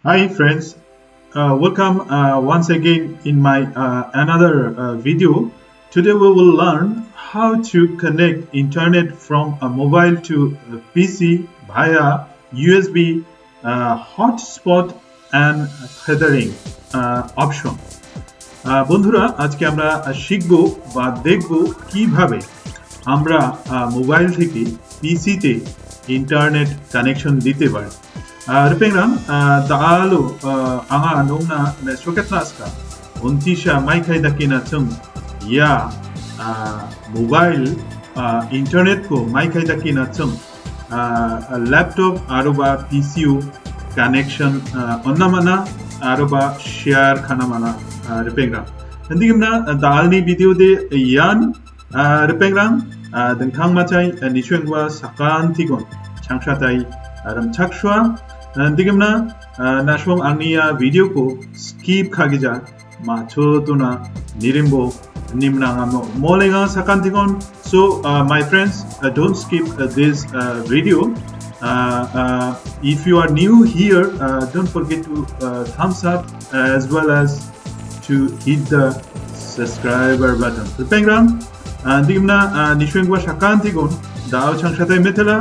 Hi friends, welcome once again in my another video. Today we will learn how to connect internet from a mobile to a PC via USB hotspot and tethering option. বন্ধুরা আজকে আমরা শিখব বা দেখব কিভাবে আমরা mobile থেকে পিসিতে ইন্টারনেট কানেকশন দিতে পারি. Ripengran, daalo anga nungna na soketnaska untisha maikai dakina chung ya mobile internet ko maikai dakina chung laptop aruba PCU connection onnamana aruba share khanamana Ripengran. Nandigimna daalni video de yan Ripengran dengthang macai nishwengwa sakan tigon changshatai aram chakshwa nandigimna nashong angnia video ko skip khagija macho tuna nirimbo nimna ngamo molenga sakantigon. So my friends, don't skip this video. If you are new here, don't forget to thumbs up as well as to hit the subscriber button. Pengram digimna nishwengwa sakantigon dao changshatai metela.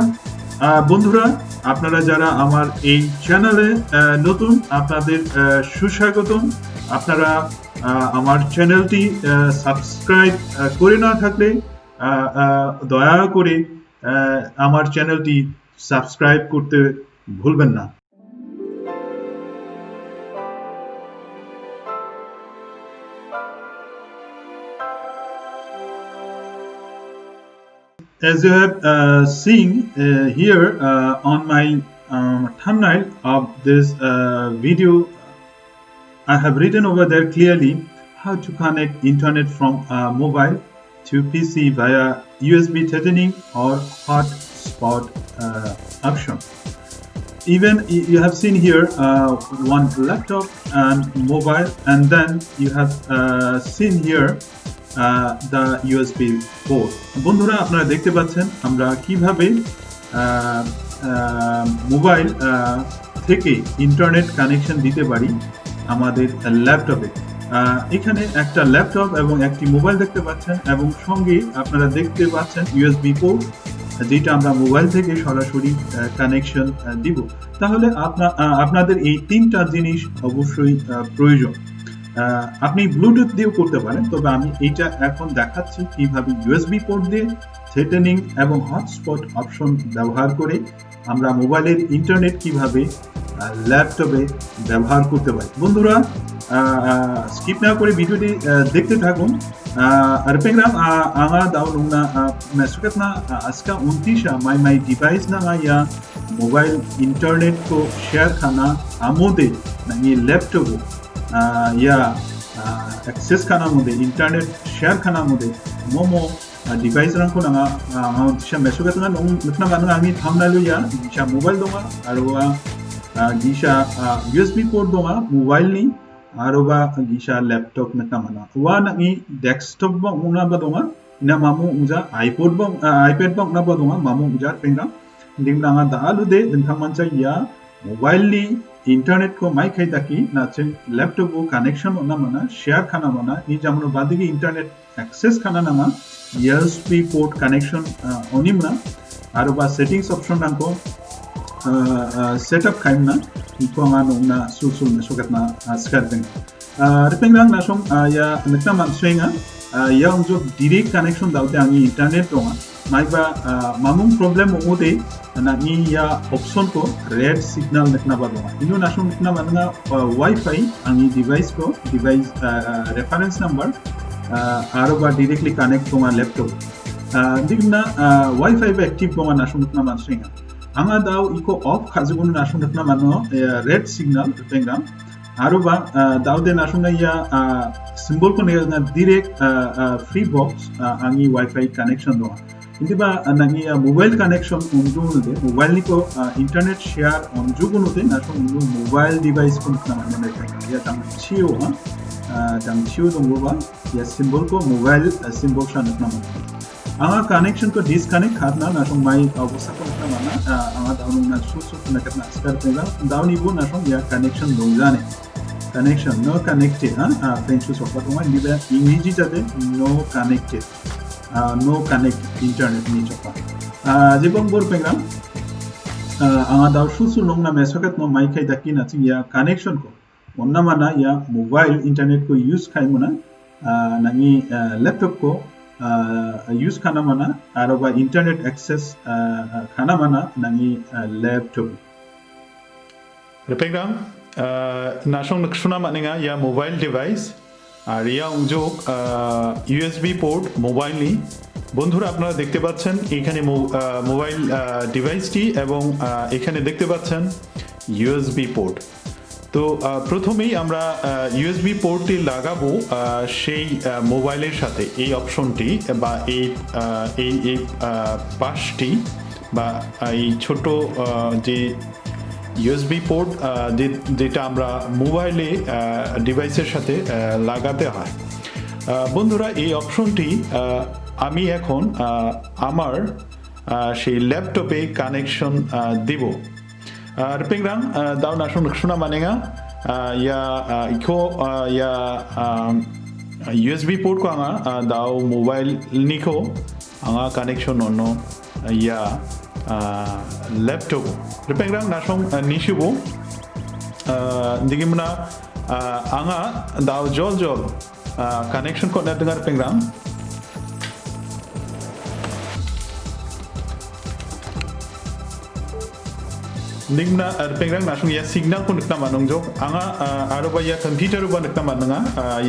বন্ধুরা আপনারা যারা আমার এই চ্যানেলে নতুন আপনাদের সুস্বাগতম. আপনারা আমার চ্যানেলটি সাবস্ক্রাইব করে না থাকলে দয়া করে আমার চ্যানেলটি সাবস্ক্রাইব করতে ভুলবেন না. As you have seen here on my thumbnail of this video, I have written over there clearly how to connect internet from mobile to PC via USB tethering or hotspot option. Even you have seen here one laptop and mobile, and then you have seen here the USB port. বন্ধুরা আপনারা দেখতে পাচ্ছেন আমরা কিভাবে mobile থেকে internet connection দিতে পারি আমাদের ল্যাপটপে. এখানে একটা ল্যাপটপ এবং একটি মোবাইল দেখতে পাচ্ছেন এবং সঙ্গে আপনারা দেখতে পাচ্ছেন ইউএসবি পোর্ট যেটা আমরা মোবাইল থেকে সরাসরি কানেকশন দিব. তাহলে আপনাদের এই তিনটা জিনিস অবশ্যই প্রয়োজন. আপনি ব্লুটুথ দিয়েও করতে পারেন, তবে আমি এইটা এখন দেখাচ্ছি কিভাবে ইউএসবি পোর্ট দিয়ে থেটেনিং এবং হটস্পট অপশন ব্যবহার করে আমরা মোবাইলের ইন্টারনেট কিভাবে ল্যাপটপে ব্যবহার করতে পারি. বন্ধুরা স্কিপ না করে ভিডিওটি দেখতে থাকুন. Ripengran anga daw nungna mesukat na aska untisha my device na ya mobile internet ko share khana amode na ni laptop या एक्सेस खाना मुदे इंटरनेट शेयर खाना मुदे मोमो डिवाइस रंगको नङा दिशा मेसुगा तना नखना गाना आमी थामनालु या दिशा मोबाइल दङा आरोबा दिशा यूएसबी पोर्ट दङा मोबाइल नि आरोबा दिशा लैपटॉप नखना माना वा नङि डेस्कटॉप बा उना बा दङा इना मामु उजा आईपैड बा उना बा दङा मामु उजा पेंगा दिंगा दालु दे दिनथां मानसा या मोबाइल नि इंटरनेट को माई खाई ताकि नाचे लैपटॉप को कनेक्शन होना मना शेयर खाना मना ये जामुनो बाद की इंटरनेट एक्सेस खाना नामा यूएसबी पोर्ट कनेक्शन ओनी मना आरोबा सेटिंग्स ऑप्शन नाको सेटअप खाइम ना इको आंगा नोंना सुसुल ने सोकतना स्कार्टिंग रिपेंग्रांग नासों या नक्ता मानसुएंगा या उनजो डायरेक्ट कनेक्शन दाउते आंगी इंटरनेट दोंगा माइबा मामुं प्रॉब्लम ओदे नानी या ऑप्शन को रेड सिग्नल नखना बादोंगा इनो नासों नखना मानना वाईफाई आंगी डिवाइस रेफरेंस नंबर आरोबा डायरेक्टली कनेक्ट दोंगा लैपटॉप दिगना वाईफाई बा एक्टिव दोंगा नासों नखना मानसुएंगा आंगा दाव इको ऑफ खाजगुन नासों नखना मानो रेड सिग्नल पेंग्राम आरोबा दाव दे नासों या सिंबल को नेगना डायरेक्ट फ्री बॉक्स आंगी वाईफाई कनेक्शन दोंगा इंदिबा नंगी मोबाइल कनेक्शन उनजुनुदे मोबाइल निको इंटरनेट शेयर उनजुगुनुदे नासो उनु मोबाइल डिवाइस को नखना माने या तंगचियो दंगचियो दंगोबा या सिंबल को मोबाइल सिंबल सा नखना माने anga connection ko disconnect khatna na song mai obosa ko na mana anga daun na su na katna start pela daun ibu na song ya connection dojane connection no connected French so pa ko mai diba English jate no connected no connect internet ni chopa jibong bor pengram anga daw su long na mesokat no mai kai dakina chi ya connection ko onna mana ya mobile internet ko use khai muna nangi laptop ko use khana mana aroba internet access khana mana nangi laptop Repegram nashong nakshuna maninga ya mobile device আর ইয়া সংযোগ USB port mobile নি বন্ধুরা আপনারা দেখতে পাচ্ছেন এখানে mobile ডিভাইসটি এবং এখানে দেখতে পাচ্ছেন ইউএসবি পোর্ট তো প্রথমেই আমরা ইউএসবি পোর্টটি লাগাবো সেই মোবাইলের সাথে এই অপশনটি বা এই পাশটি বা এই ছোট যে ইউএসবি পোর্ট যেটা আমরা মোবাইলে ডিভাইসের সাথে লাগাতে হয় বন্ধুরা এই অপশনটি আমি এখন আমার সেই ল্যাপটপে connection Dev Repengrang daw nashong nakshuna manenga ya iko ya USB port ko anga daw mobile niko anga connection onno ya laptop Repengrang nashong nishibo digimna anga daw jol connection ko na dengar Repengrang Nimna Repengrang nashong ya signal ko nakna manong jok anga aroba ya computer ba nakna mananga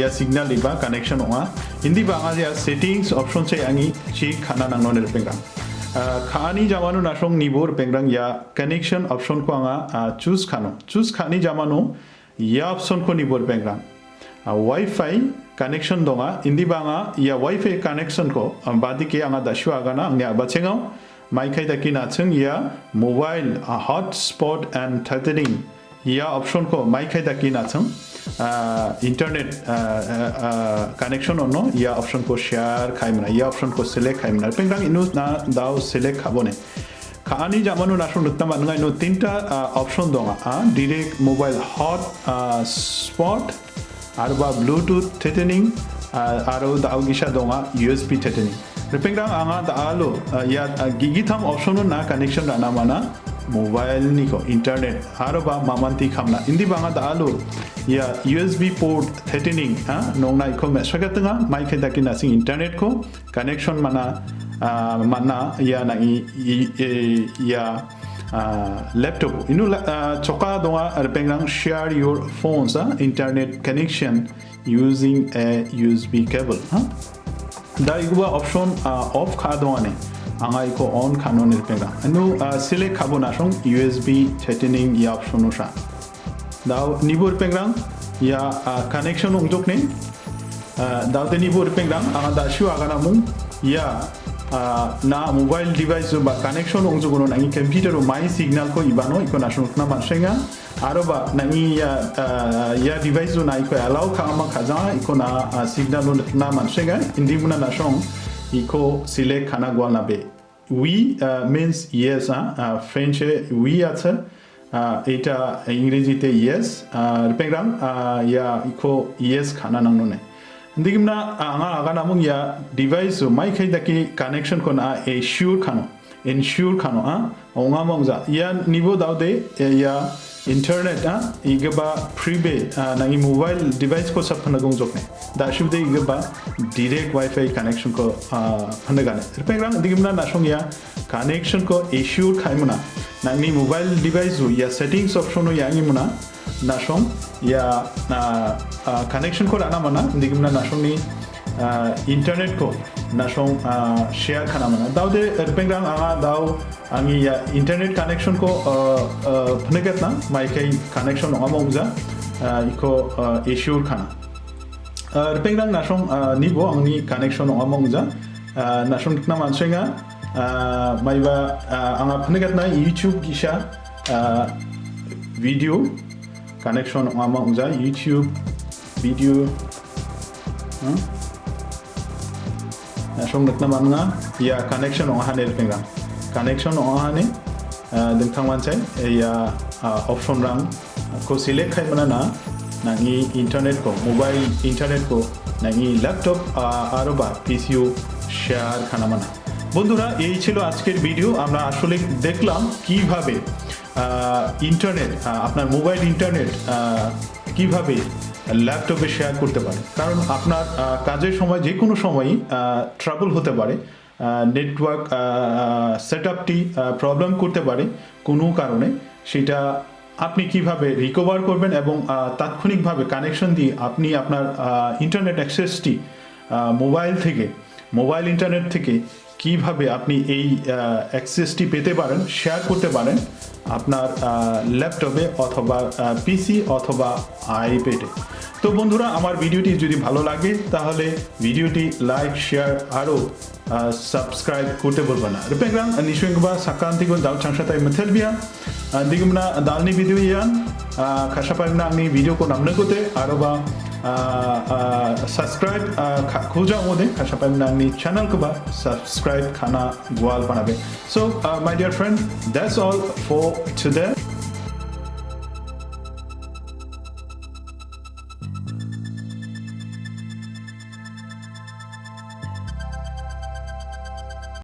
ya signal iba connection onga hindi ba anga ya settings option che angi chi khana nang non Repengrang khani jamanu nashong nibor Repengrang ya connection option ko anga choose khani jamanu ya option ko nibor Repengrang wifi connection donga hindi ba anga ya wifi connection ko badike anga dashu agana anga abachengau Maikai daki nachung ya mobile hotspot and tethering ya option ko maikai daki nachung internet connection onno ya option ko share khaimna ya option ko select khaimna pengrang inu na daw select khabone khani jamanu nashung nukta manga inu tinta option donga direct mobile hot spot arba bluetooth tethering aro daw gisha donga usb tethering Repengrang anga daalo ya gigitam option na connection na mana mobile niko internet haroba mamanti khamna indi banga daalo ya USB port threatening nongna iko meswagatanga mai khedaki na sing internet ko connection mana ya na ya laptop inu choka donga Repengrang share your phones internet connection using a USB cable da iguba option off khadone anga iko on khanon Repengrang anu select khabo na song USB threatening ya option usha da nibor Repengrang ya connection ongjok ne da de nibor Repengrang anga da shu agana mung ya na mobile device ba connection ongjogono nangi computer o my signal ko ibano iko na song na mansenga aroba nangi ya device na iko allow khama khaja iko na signal na mansenga indimuna na song iko select khana gwala be we means yes French we আছে এটা ইংরেজিতে yes Repengrang ya iko yes khana nangno ne digimna anga aga namung ya device mai khai daki connection ko na ensure khano onga mongja ya nibo daude ya internet igaba prepaid na mobile device ko sap phana gongjok ne da shubde igaba direct wifi connection ko phana gane Repengrang digimna nasong ya connection ko ensure khaimuna na mobile device ya settings option ya ngimuna nasong ya connection ko rana mana digimna nasong ni internet ko nasong share khana mana daude Repengrang anga daw angi ya internet connection ko phnegat na mai kai connection amongja iko issue khana Repengrang nasong nibo angni connection amongja nasong na mansenga maiba anga phnegat na YouTube gisha video connection amongja YouTube video song nak na manga ya connection ong han el pengrang connection ong han ni ding thang man chai ya option rang ko select khai mana na nangi internet ko mobile internet ko nangi laptop aroba PCU share khana mana বন্ধুরা এই ছিল আজকের video আমরা আসলে দেখলাম কিভাবে internet আপনার mobile internet কিভাবে ল্যাপটপে শেয়ার করতে পারে কারণ আপনার কাজের সময় যে কোনো সময়ই ট্রাবল হতে পারে নেটওয়ার্ক সেটআপটি প্রবলেম করতে পারে কোনো কারণে সেটা আপনি কিভাবে রিকভার করবেন এবং তাৎক্ষণিকভাবে কানেকশন দিয়ে আপনি আপনার ইন্টারনেট অ্যাক্সেসটি মোবাইল ইন্টারনেট থেকে কিভাবে আপনি এই অ্যাক্সেসটি পেতে পারেন শেয়ার করতে পারেন আপনার ল্যাপটপে অথবা পিসি অথবা আইপ্যাডে তো বন্ধুরা আমার ভিডিওটি যদি ভালো লাগে তাহলে ভিডিওটি লাইক শেয়ার আরও সাবস্ক্রাইব করতে বলবেন না রিপেগ্রাং নিশ্চয়ই সাকান্তিগো দাউ চাংসাতাই মেথেলবিয়া দিগুমনা দালনি ভিডিও ইয়ান খাসাপাইমনা आंनि भिडिअखौ नामनो कोते आरोबा सब्सक्राइब खोजा मोदे खासापाइमना आंनि चैनलखौबा सब्सक्राइब खाना ग्वाल बनाबे so my dear friend that's all for today